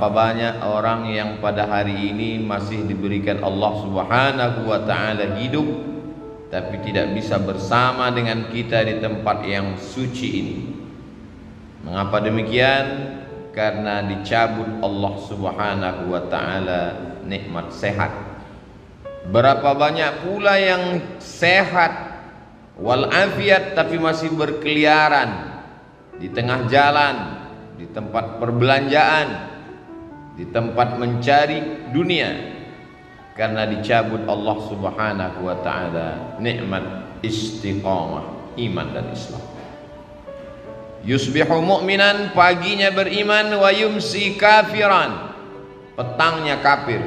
Berapa banyak orang yang pada hari ini masih diberikan Allah Subhanahu wa ta'ala hidup, tapi tidak bisa bersama dengan kita di tempat yang suci ini. Mengapa demikian? Karena dicabut Allah Subhanahu wa ta'ala nikmat sehat. Berapa banyak pula yang sehat walafiat tapi masih berkeliaran di tengah jalan, di tempat perbelanjaan, di tempat mencari dunia, karena dicabut Allah Subhanahu wa ta'ala nikmat istiqamah iman dan Islam. Yusbihu mu'minan, paginya beriman, wa yumsi kafiran, petangnya kafir.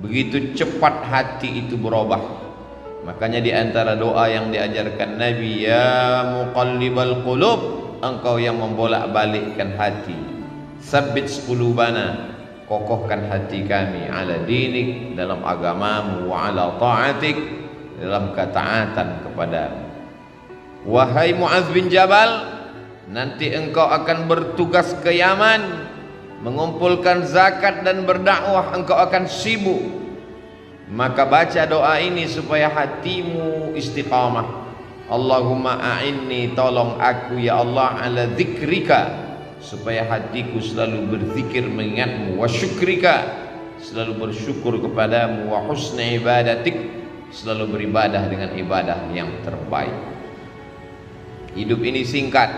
Begitu cepat hati itu berubah. Makanya di antara doa yang diajarkan Nabi, ya muqallibal qulub, engkau yang membolak-balikkan hati, sabbit qulubana, kokohkan hati kami, ala dinik, dalam agamamu, wa ala ta'atik, dalam ketaatan kepadamu. Wahai Mu'adz bin Jabal, nanti engkau akan bertugas ke Yaman, mengumpulkan zakat dan berdakwah, engkau akan sibuk. Maka baca doa ini supaya hatimu istiqamah. Allahumma a'inni, tolong aku ya Allah, ala dzikrika, supaya hatiku selalu berzikir mengingatmu, wa syukrika, selalu bersyukur kepadamu, wa husni ibadatik, selalu beribadah dengan ibadah yang terbaik. Hidup ini singkat,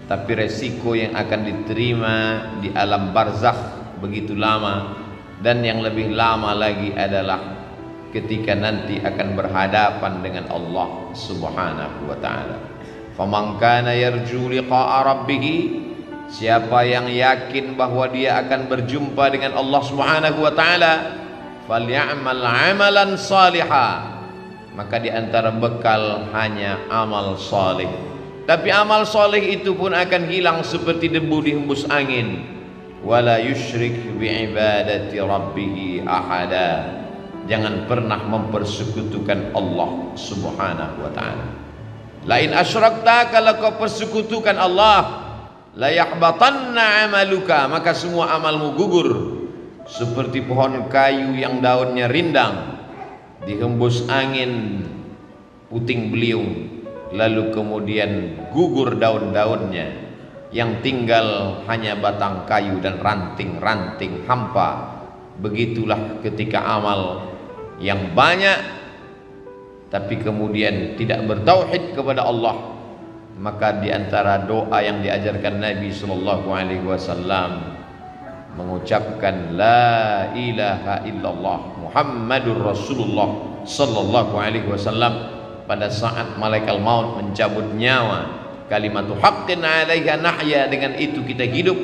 tapi resiko yang akan diterima di alam barzakh begitu lama, dan yang lebih lama lagi adalah ketika nanti akan berhadapan dengan Allah Subhanahu wa ta'ala. Faman kana yarju liqa'a rabbih, siapa yang yakin bahwa dia akan berjumpa dengan Allah Subhanahu wa ta'ala, falyamal 'amalan salihah, maka di antara bekal hanya amal saleh. Tapi amal soleh itu pun akan hilang seperti debu dihembus angin. Wala yusyrik bi'ibadati rabbih ahada, jangan pernah mempersekutukan Allah Subhanahu wa ta'ala. Lain asyrakta, kalau kau persekutukan Allah, la yahbatanna amaluka, maka semua amalmu gugur. Seperti pohon kayu yang daunnya rindang, dihembus angin puting beliung, lalu kemudian gugur daun-daunnya, yang tinggal hanya batang kayu dan ranting-ranting hampa. Begitulah ketika amal yang banyak tapi kemudian tidak bertauhid kepada Allah. Maka di antara doa yang diajarkan Nabi sallallahu alaihi wasallam, mengucapkan la ilaha illallah Muhammadur Rasulullah sallallahu alaihi wasallam pada saat malaikat maut mencabut nyawa. Kalimatu haqqin 'alaiha nahya, dengan itu kita hidup,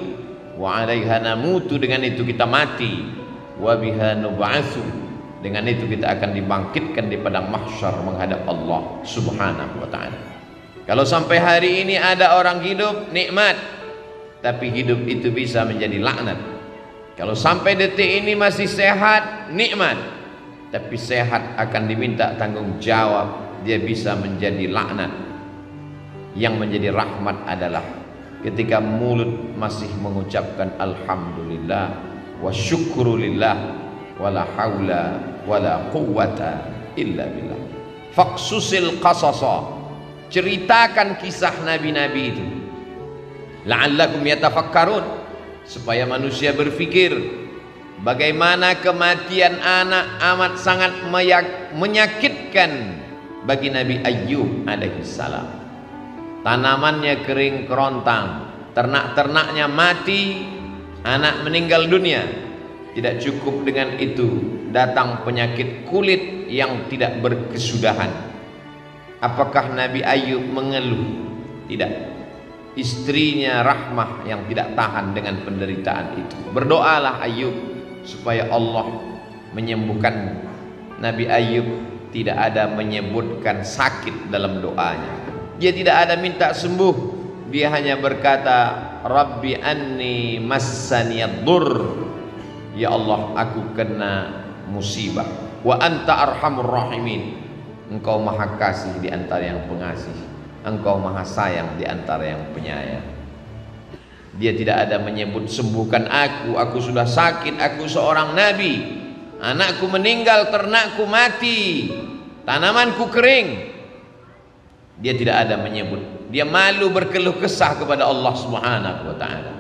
wa 'alaiha namutu, dengan itu kita mati, wa biha nub'atsu, dengan itu kita akan dibangkitkan di padang mahsyar menghadap Allah Subhanahu wa ta'ala. Kalau sampai hari ini ada orang hidup nikmat, tapi hidup itu bisa menjadi laknat. Kalau sampai detik ini masih sehat, nikmat, tapi sehat akan diminta tanggung jawab, dia bisa menjadi laknat. Yang menjadi rahmat adalah ketika mulut masih mengucapkan alhamdulillah wa syukrulillah wala haula wala quwwata illa billah. Faqsusil qasasa, ceritakan kisah nabi-nabi itu, la'allakum yatafakkarun, supaya manusia berpikir bagaimana kematian anak amat sangat menyakitkan bagi Nabi Ayyub alaihi salam. Tanamannya kering kerontang, ternak-ternaknya mati, anak meninggal dunia. Tidak cukup dengan itu, datang penyakit kulit yang tidak berkesudahan. Apakah Nabi Ayyub mengeluh? Tidak. Istrinya Rahmah yang tidak tahan dengan penderitaan itu. Berdoalah Ayyub supaya Allah menyembuhkan. Nabi Ayyub tidak ada menyebutkan sakit dalam doanya. Dia tidak ada minta sembuh, dia hanya berkata, Rabbi anni massaniyad-dur, ya Allah aku kena musibah, wa anta arhamur rahimin, engkau maha kasih di antara yang pengasih, engkau maha sayang di antara yang penyayang. Dia tidak ada menyebut sembuhkan aku sudah sakit, aku seorang nabi, anakku meninggal, ternakku mati, tanamanku kering. Dia tidak ada menyebut. Dia malu berkeluh kesah kepada Allah Subhanahu wa taala.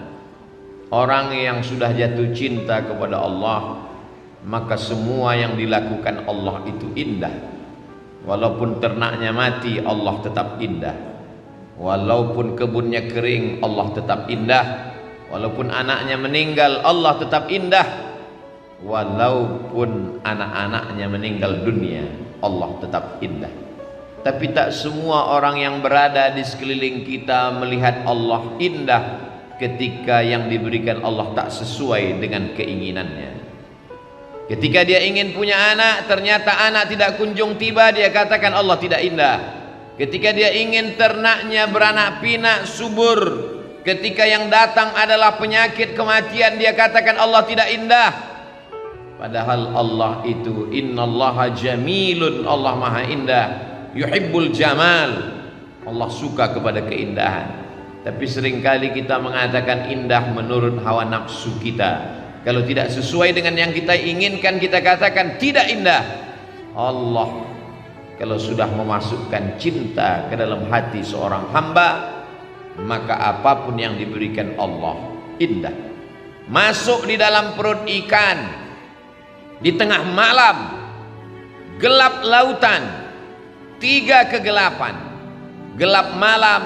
Orang yang sudah jatuh cinta kepada Allah, maka semua yang dilakukan Allah itu indah. Walaupun ternaknya mati, Allah tetap indah. Walaupun kebunnya kering, Allah tetap indah. Walaupun anaknya meninggal, Allah tetap indah. Walaupun anak-anaknya meninggal dunia, Allah tetap indah. Tapi tak semua orang yang berada di sekeliling kita melihat Allah indah ketika yang diberikan Allah tak sesuai dengan keinginannya. Ketika dia ingin punya anak, ternyata anak tidak kunjung tiba, dia katakan Allah tidak indah. Ketika dia ingin ternaknya beranak pinak subur, ketika yang datang adalah penyakit kematian, dia katakan Allah tidak indah. Padahal Allah itu innallaha jamilun, Allah maha indah, yuhibbul jamal, Allah suka kepada keindahan. Tapi seringkali kita mengatakan indah menurut hawa nafsu kita. Kalau tidak sesuai dengan yang kita inginkan, kita katakan tidak indah. Allah kalau sudah memasukkan cinta ke dalam hati seorang hamba, maka apapun yang diberikan Allah indah. Masuk di dalam perut ikan di tengah malam, gelap lautan, 3 kegelapan, gelap malam,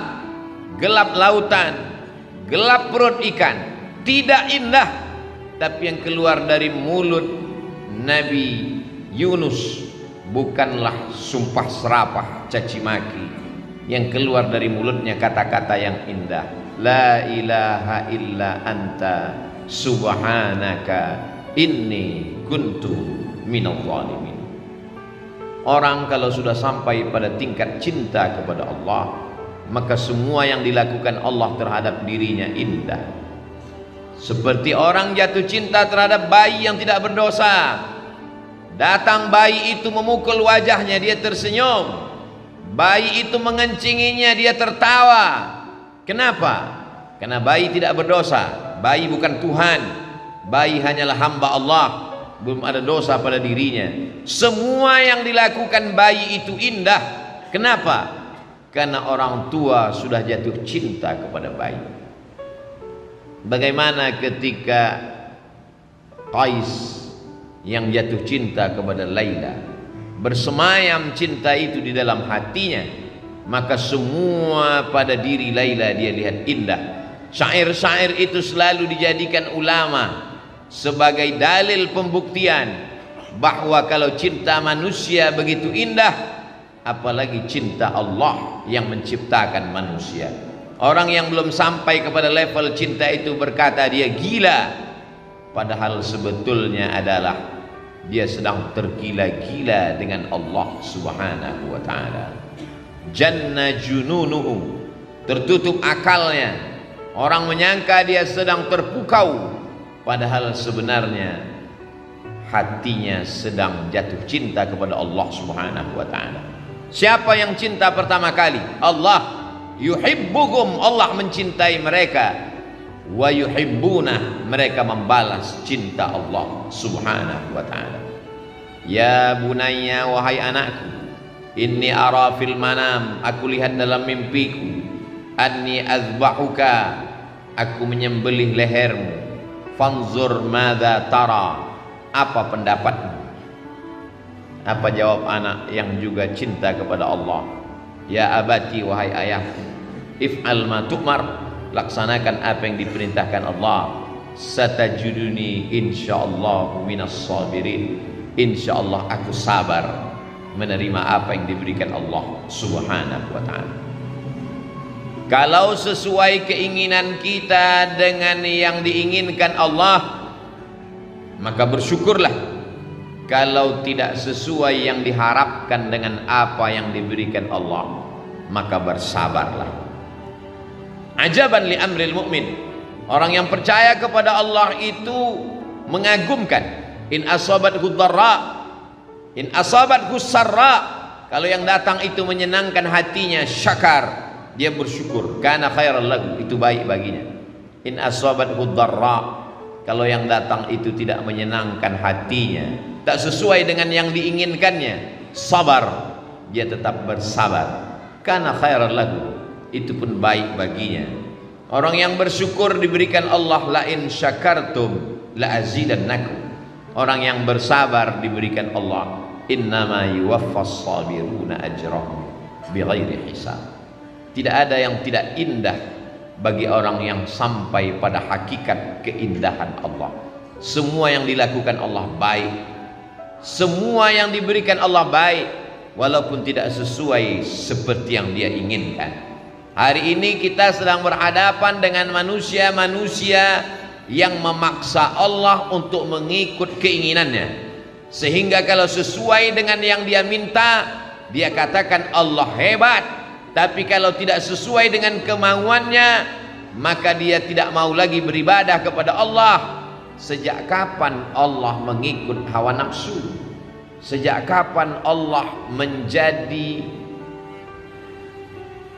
gelap lautan, gelap perut ikan, tidak indah. Tapi yang keluar dari mulut Nabi Yunus bukanlah sumpah serapah caci maki. Yang keluar dari mulutnya kata-kata yang indah. La ilaha illa anta subhanaka inni kuntu minadh dhalimin. Orang kalau sudah sampai pada tingkat cinta kepada Allah, maka semua yang dilakukan Allah terhadap dirinya indah. Seperti orang jatuh cinta terhadap bayi yang tidak berdosa. Datang bayi itu memukul wajahnya, dia tersenyum. Bayi itu mengencinginya, dia tertawa. Kenapa? Karena bayi tidak berdosa. Bayi bukan Tuhan. Bayi hanyalah hamba Allah, belum ada dosa pada dirinya. Semua yang dilakukan bayi itu indah. Kenapa? Karena orang tua sudah jatuh cinta kepada bayi. Bagaimana ketika Qais yang jatuh cinta kepada Laila, bersemayam cinta itu di dalam hatinya, maka semua pada diri Laila dia lihat indah. Syair-syair itu selalu dijadikan ulama sebagai dalil pembuktian bahwa kalau cinta manusia begitu indah, apalagi cinta Allah yang menciptakan manusia. Orang yang belum sampai kepada level cinta itu berkata dia gila, padahal sebetulnya adalah dia sedang tergila-gila dengan Allah Subhanahu wa taala. Janna jununuhu, tertutup akalnya. Orang menyangka dia sedang terpukau, padahal sebenarnya hatinya sedang jatuh cinta kepada Allah Subhanahu wa taala. Siapa yang cinta pertama kali? Allah. Yuhibbuhum, Allah mencintai mereka. Wa yuhibbuna, mereka membalas cinta Allah Subhanahu wa ta'ala. Ya bunayya, wahai anakku, inni ara fil manam, aku lihat dalam mimpiku, anni azbahuka, aku menyembelih lehermu. Fanzur madza tara, apa pendapatmu? Apa jawab anak yang juga cinta kepada Allah? Ya abati, wahai ayahku, if'al ma tu'mar, laksanakan apa yang diperintahkan Allah. Satajuduni insyaallah minas sabirin, insyaallah aku sabar menerima apa yang diberikan Allah Subhanahu wa ta'ala. Kalau sesuai keinginan kita dengan yang diinginkan Allah, maka bersyukurlah. Kalau tidak sesuai yang diharapkan dengan apa yang diberikan Allah, maka bersabarlah. Ajaban li amril mu'min, orang yang percaya kepada Allah itu mengagumkan. In asabathu dharra, in asabathu sarra, kalau yang datang itu menyenangkan hatinya, syakar, dia bersyukur, kana khairal lahu, itu baik baginya. In asabathu dharra, kalau yang datang itu tidak menyenangkan hatinya, tak sesuai dengan yang diinginkannya, sabar, dia tetap bersabar. Kana khairan lahu, itu pun baik baginya. Orang yang bersyukur diberikan Allah, la in syakartum la azidannakum. Orang yang bersabar diberikan Allah, innama yuwaffas sabiruna ajrahum bighairi hisab. Tidak ada yang tidak indah bagi orang yang sampai pada hakikat keindahan Allah. Semua yang dilakukan Allah baik, semua yang diberikan Allah baik, walaupun tidak sesuai seperti yang dia inginkan. Hari ini kita sedang berhadapan dengan manusia-manusia yang memaksa Allah untuk mengikut keinginannya, sehingga kalau sesuai dengan yang dia minta, dia katakan Allah hebat. Tapi kalau tidak sesuai dengan kemauannya, maka dia tidak mau lagi beribadah kepada Allah. Sejak kapan Allah mengikut hawa nafsu? Sejak kapan Allah menjadi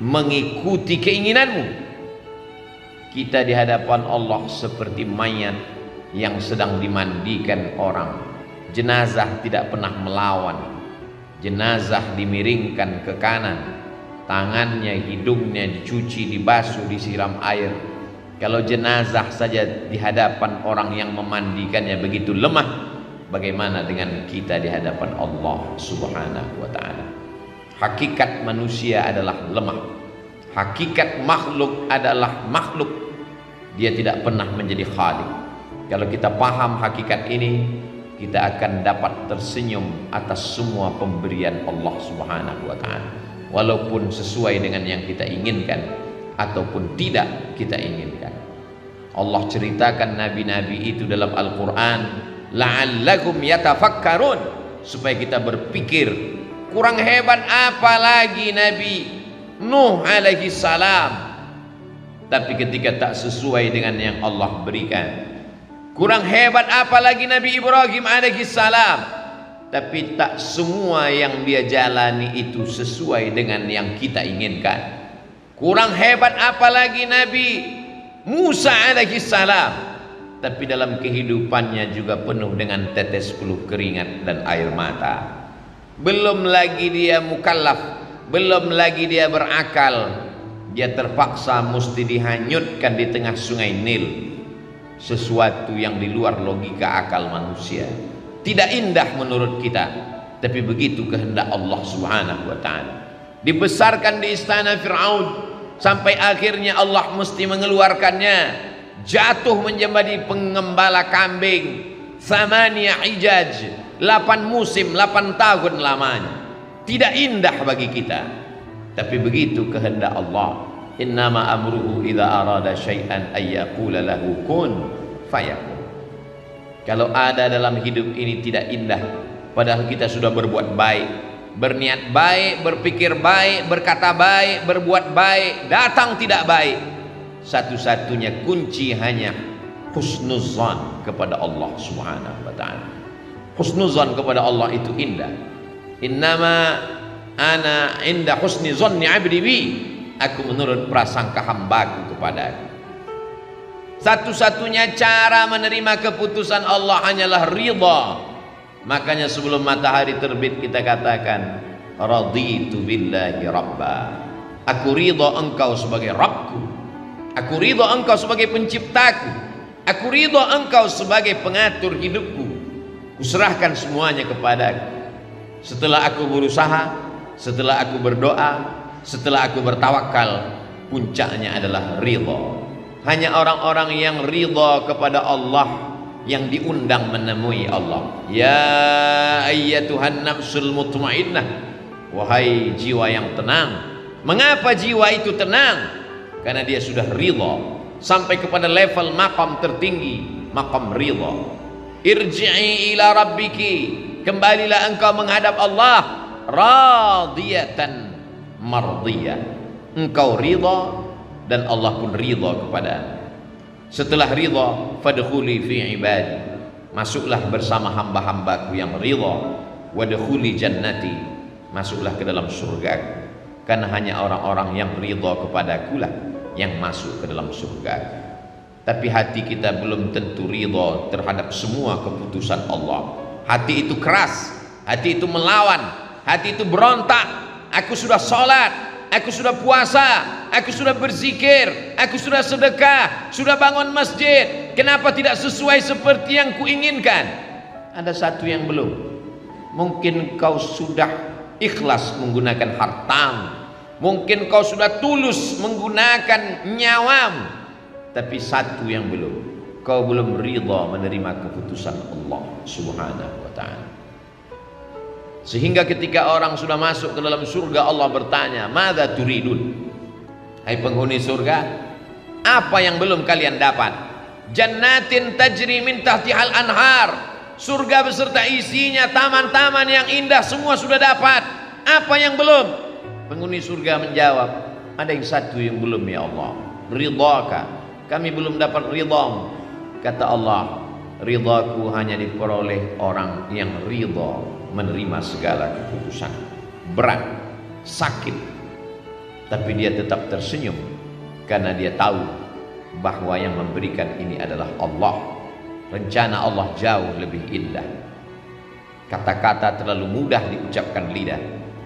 mengikuti keinginanmu? Kita di hadapan Allah seperti mayat yang sedang dimandikan orang. Jenazah tidak pernah melawan. Jenazah dimiringkan ke kanan, tangannya, hidungnya dicuci, dibasuh, disiram air. Kalau jenazah saja di hadapan orang yang memandikannya begitu lemah, bagaimana dengan kita di hadapan Allah Subhanahu wa ta'ala? Hakikat manusia adalah lemah. Hakikat makhluk adalah makhluk. Dia tidak pernah menjadi khalik. Kalau kita paham hakikat ini, kita akan dapat tersenyum atas semua pemberian Allah Subhanahu wa ta'ala, walaupun sesuai dengan yang kita inginkan ataupun tidak kita inginkan. Allah ceritakan nabi-nabi itu dalam Al-Quran, la'allakum yatafakkarun, supaya kita berpikir. Kurang hebat apa lagi Nabi Nuh alaihi salam, tapi ketika tak sesuai dengan yang Allah berikan. Kurang hebat apa lagi Nabi Ibrahim alaihi salam, tapi tak semua yang dia jalani itu sesuai dengan yang kita inginkan. Kurang hebat apalagi Nabi Musa alaihi salam, tapi dalam kehidupannya juga penuh dengan tetes peluh keringat dan air mata. Belum lagi dia mukallaf, belum lagi dia berakal, dia terpaksa mesti dihanyutkan di tengah sungai Nil, sesuatu yang di luar logika akal manusia. Tidak indah menurut kita, tapi begitu kehendak Allah Subhanahu wa ta'ala. Dibesarkan di istana Fir'aun sampai akhirnya Allah mesti mengeluarkannya, jatuh menjadi pengembala kambing. Thamaniya hijaj, 8 musim, 8 tahun lamanya. Tidak indah bagi kita, tapi begitu kehendak Allah. Innama amruhu idza arada syai'an ayyaqula lahu kun fayakun. Kalau ada dalam hidup ini tidak indah, padahal kita sudah berbuat baik, berniat baik, berpikir baik, berkata baik, berbuat baik, datang tidak baik, satu-satunya kunci hanya husnuzan kepada Allah Subhanahu wa ta'ala. Husnuzan kepada Allah itu indah. Innama ana inda husni zanni 'abdi bi, aku menurut prasangka hambaku kepada aku. Satu-satunya cara menerima keputusan Allah hanyalah ridha. Makanya sebelum matahari terbit kita katakan, raditu billahi rabba. Aku ridha engkau sebagai Rabbku. Aku ridha engkau sebagai penciptaku. Aku ridha engkau sebagai pengatur hidupku. Kuserahkan semuanya kepadaku. Setelah aku berusaha, setelah aku berdoa, setelah aku bertawakal, puncaknya adalah ridha. Hanya orang-orang yang ridha kepada Allah yang diundang menemui Allah. Ya ayyatuhan nafsul mutmainnah, wahai jiwa yang tenang. Mengapa jiwa itu tenang? Karena dia sudah ridha sampai kepada level maqam tertinggi, maqam ridha. Irji'i ila rabbiki, kembalilah engkau menghadap Allah, radiyatan mardiyah. Engkau ridha dan Allah pun ridha kepada. Setelah ridha, fadkhuli fi ibadi, masuklah bersama hamba-hambaku yang ridha. Wadkhuli jannati, masuklah ke dalam surgaku. Karena hanya orang-orang yang ridha kepadaku lah yang masuk ke dalam surgaku. tapi hati kita belum tentu ridha terhadap semua keputusan Allah. Hati itu keras, hati itu melawan, hati itu berontak. Aku sudah sholat, aku sudah puasa, aku sudah berzikir, aku sudah sedekah, sudah bangun masjid, kenapa tidak sesuai seperti yang kuinginkan? Ada satu yang belum. Mungkin kau sudah ikhlas menggunakan hartamu, mungkin kau sudah tulus menggunakan nyawamu, tapi satu yang belum, kau belum ridha menerima keputusan Allah Subhanahu wa ta'ala. Sehingga ketika orang sudah masuk ke dalam surga, Allah bertanya, "Madza turidun?" Hai penghuni surga, apa yang belum kalian dapat? Jannatin tajri min tahtihal anhar. Surga beserta isinya, taman-taman yang indah, semua sudah dapat. Apa yang belum? Penghuni surga menjawab, ada yang satu yang belum ya Allah. Ridhaka, kami belum dapat ridhamu. Kata Allah, ridhaku hanya diperoleh orang yang ridha menerima segala keputusan. Berat, sakit, tapi dia tetap tersenyum karena dia tahu bahwa yang memberikan ini adalah Allah. Rencana Allah jauh lebih indah. Kata-kata terlalu mudah diucapkan lidah,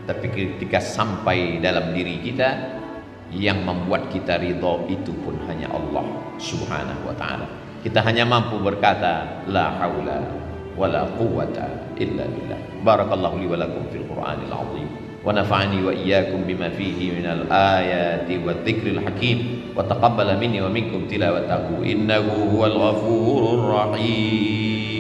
tapi ketika sampai dalam diri kita, yang membuat kita ridha itu pun hanya Allah Subhanahu wa ta'ala. Kita hanya mampu berkata la haula wala quwwata illa billah. Barakallahu li wa lakum fil Qur'anil azim wa nafa'ani wa iyyakum bima fihi minal ayati wadh-dhikril hakim wa taqabbala minni wa minkum tilawatahu innahu huwal ghafurur rahim.